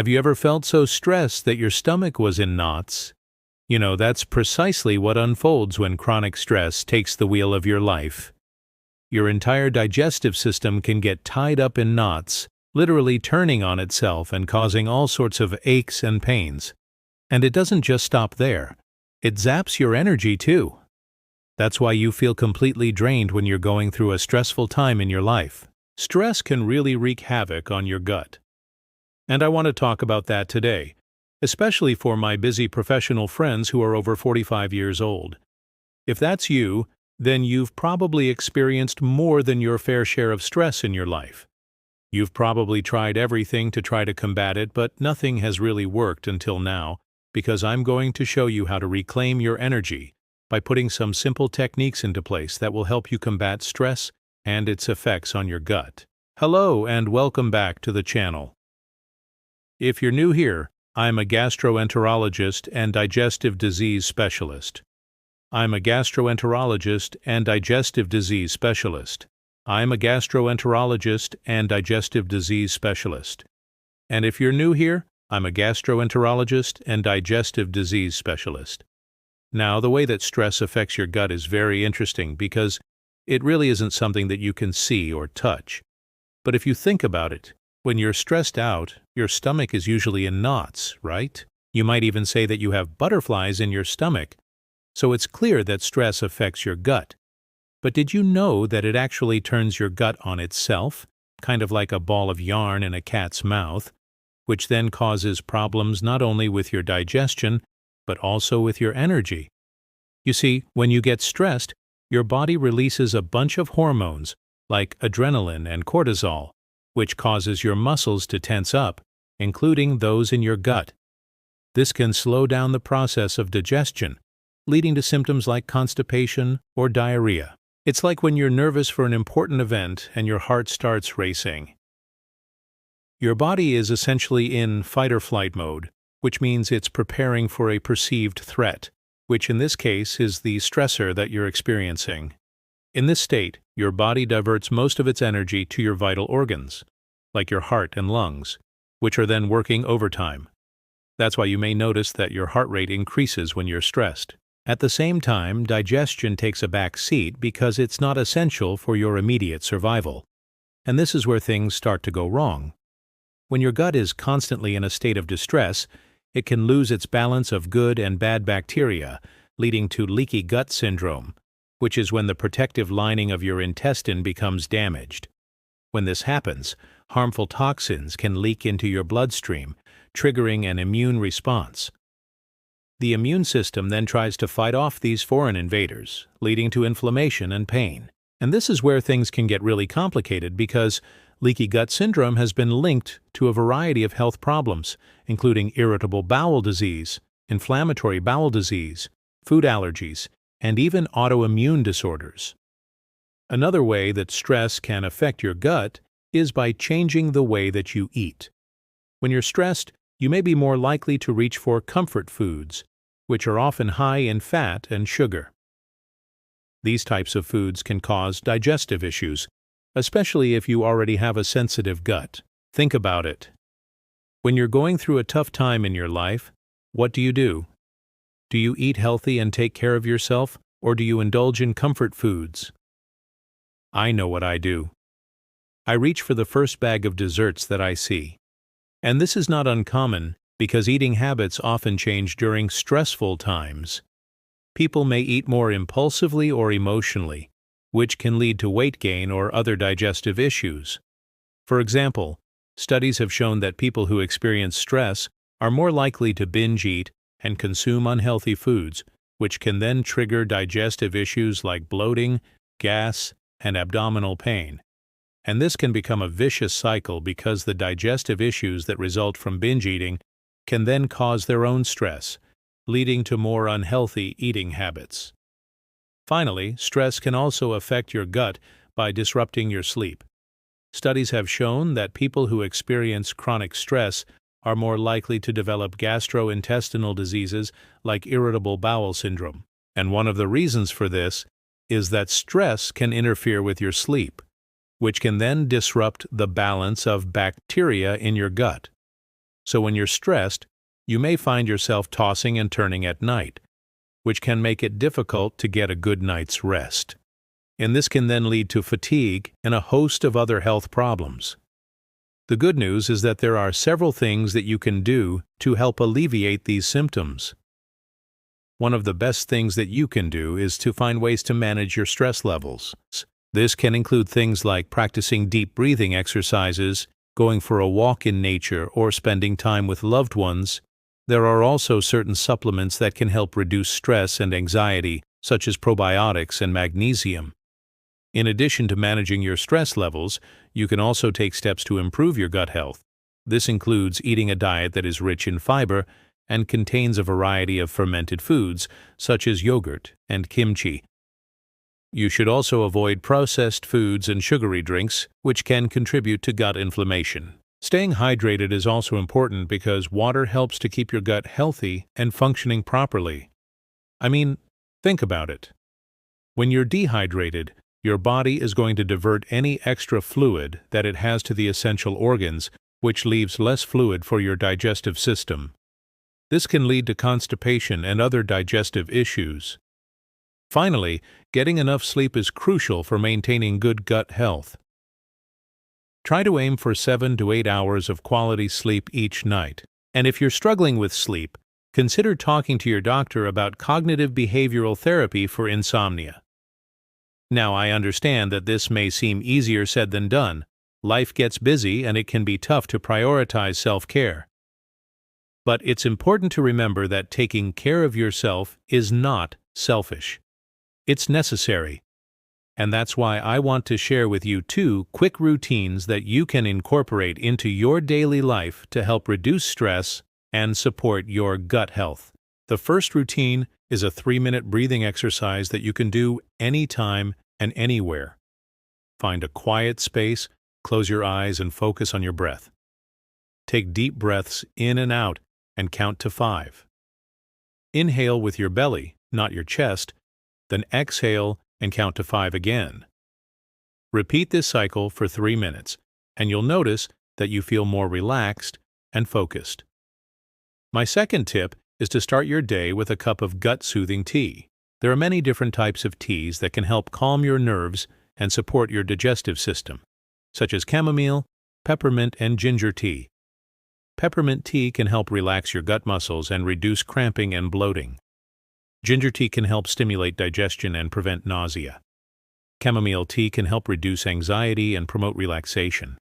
Have you ever felt so stressed that your stomach was in knots? That's precisely what unfolds when chronic stress takes the wheel of your life. Your entire digestive system can get tied up in knots, literally turning on itself and causing all sorts of aches and pains. And it doesn't just stop there. It zaps your energy too. That's why you feel completely drained when you're going through a stressful time in your life. Stress can really wreak havoc on your gut. And I want to talk about that today, especially for my busy professional friends who are over 45 years old. If that's you, then you've probably experienced more than your fair share of stress in your life. You've probably tried everything to try to combat it, but nothing has really worked until now, because I'm going to show you how to reclaim your energy by putting some simple techniques into place that will help you combat stress and its effects on your gut. Hello and welcome back to the channel. If you're new here, I'm a gastroenterologist and digestive disease specialist. I'm a gastroenterologist and digestive disease specialist. I'm a gastroenterologist and digestive disease specialist. And if you're new here, I'm a gastroenterologist and digestive disease specialist. Now, the way that stress affects your gut is very interesting because it really isn't something that you can see or touch. But if you think about it, when you're stressed out, your stomach is usually in knots, right? You might even say that you have butterflies in your stomach. So it's clear that stress affects your gut. But did you know that it actually turns your gut on itself, kind of like a ball of yarn in a cat's mouth, which then causes problems not only with your digestion, but also with your energy? You see, when you get stressed, your body releases a bunch of hormones, like adrenaline and cortisol, which causes your muscles to tense up, including those in your gut. This can slow down the process of digestion, leading to symptoms like constipation or diarrhea. It's like when you're nervous for an important event and your heart starts racing. Your body is essentially in fight-or-flight mode, which means it's preparing for a perceived threat, which in this case is the stressor that you're experiencing. In this state, your body diverts most of its energy to your vital organs, like your heart and lungs, which are then working overtime. That's why you may notice that your heart rate increases when you're stressed. At the same time, digestion takes a back seat because it's not essential for your immediate survival. And this is where things start to go wrong. When your gut is constantly in a state of distress, it can lose its balance of good and bad bacteria, leading to leaky gut syndrome, which is when the protective lining of your intestine becomes damaged. When this happens, harmful toxins can leak into your bloodstream, triggering an immune response. The immune system then tries to fight off these foreign invaders, leading to inflammation and pain. And this is where things can get really complicated because leaky gut syndrome has been linked to a variety of health problems, including irritable bowel disease, inflammatory bowel disease, food allergies, and even autoimmune disorders. Another way that stress can affect your gut is by changing the way that you eat. When you're stressed, you may be more likely to reach for comfort foods, which are often high in fat and sugar. These types of foods can cause digestive issues, especially if you already have a sensitive gut. Think about it. When you're going through a tough time in your life, what do? Do you eat healthy and take care of yourself, or do you indulge in comfort foods? I know what I do. I reach for the first bag of desserts that I see. And this is not uncommon because eating habits often change during stressful times. People may eat more impulsively or emotionally, which can lead to weight gain or other digestive issues. For example, studies have shown that people who experience stress are more likely to binge eat and consume unhealthy foods, which can then trigger digestive issues like bloating, gas, and abdominal pain. And this can become a vicious cycle because the digestive issues that result from binge eating can then cause their own stress, leading to more unhealthy eating habits. Finally, stress can also affect your gut by disrupting your sleep. Studies have shown that people who experience chronic stress are more likely to develop gastrointestinal diseases like irritable bowel syndrome. And one of the reasons for this is that stress can interfere with your sleep, which can then disrupt the balance of bacteria in your gut. So when you're stressed, you may find yourself tossing and turning at night, which can make it difficult to get a good night's rest. And this can then lead to fatigue and a host of other health problems. The good news is that there are several things that you can do to help alleviate these symptoms. One of the best things that you can do is to find ways to manage your stress levels. This can include things like practicing deep breathing exercises, going for a walk in nature, or spending time with loved ones. There are also certain supplements that can help reduce stress and anxiety, such as probiotics and magnesium. In addition to managing your stress levels, you can also take steps to improve your gut health. This includes eating a diet that is rich in fiber and contains a variety of fermented foods, such as yogurt and kimchi. You should also avoid processed foods and sugary drinks, which can contribute to gut inflammation. Staying hydrated is also important because water helps to keep your gut healthy and functioning properly. Think about it. When you're dehydrated, your body is going to divert any extra fluid that it has to the essential organs, which leaves less fluid for your digestive system. This can lead to constipation and other digestive issues. Finally, getting enough sleep is crucial for maintaining good gut health. Try to aim for 7 to 8 hours of quality sleep each night. And if you're struggling with sleep, consider talking to your doctor about cognitive behavioral therapy for insomnia. Now, I understand that this may seem easier said than done. Life gets busy and it can be tough to prioritize self-care. But it's important to remember that taking care of yourself is not selfish. It's necessary. And that's why I want to share with you 2 quick routines that you can incorporate into your daily life to help reduce stress and support your gut health. The first routine is a 3-minute breathing exercise that you can do anytime and anywhere. Find a quiet space, close your eyes, and focus on your breath. Take deep breaths in and out and count to 5. Inhale with your belly, not your chest, then exhale and count to 5 again. Repeat this cycle for 3 minutes, and you'll notice that you feel more relaxed and focused. My second tip is to start your day with a cup of gut-soothing tea. There are many different types of teas that can help calm your nerves and support your digestive system, such as chamomile, peppermint, and ginger tea. Peppermint tea can help relax your gut muscles and reduce cramping and bloating. Ginger tea can help stimulate digestion and prevent nausea. Chamomile tea can help reduce anxiety and promote relaxation.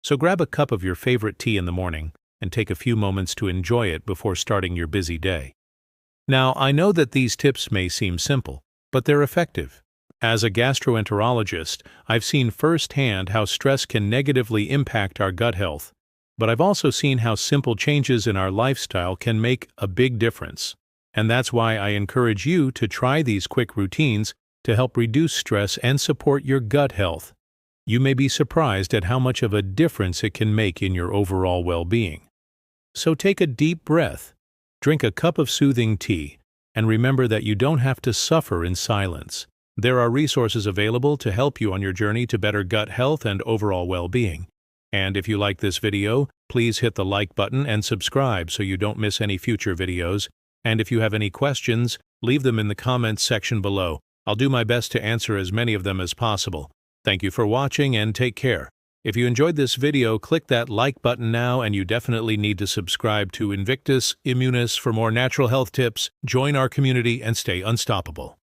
So grab a cup of your favorite tea in the morning and take a few moments to enjoy it before starting your busy day. Now, I know that these tips may seem simple, but they're effective. As a gastroenterologist, I've seen firsthand how stress can negatively impact our gut health, but I've also seen how simple changes in our lifestyle can make a big difference. And that's why I encourage you to try these quick routines to help reduce stress and support your gut health. You may be surprised at how much of a difference it can make in your overall well-being. So take a deep breath, drink a cup of soothing tea, and remember that you don't have to suffer in silence. There are resources available to help you on your journey to better gut health and overall well-being. And if you like this video, please hit the like button and subscribe so you don't miss any future videos. And if you have any questions, leave them in the comments section below. I'll do my best to answer as many of them as possible. Thank you for watching and take care. If you enjoyed this video, click that like button now, and you definitely need to subscribe to Invictus Immunis for more natural health tips, join our community, and stay unstoppable.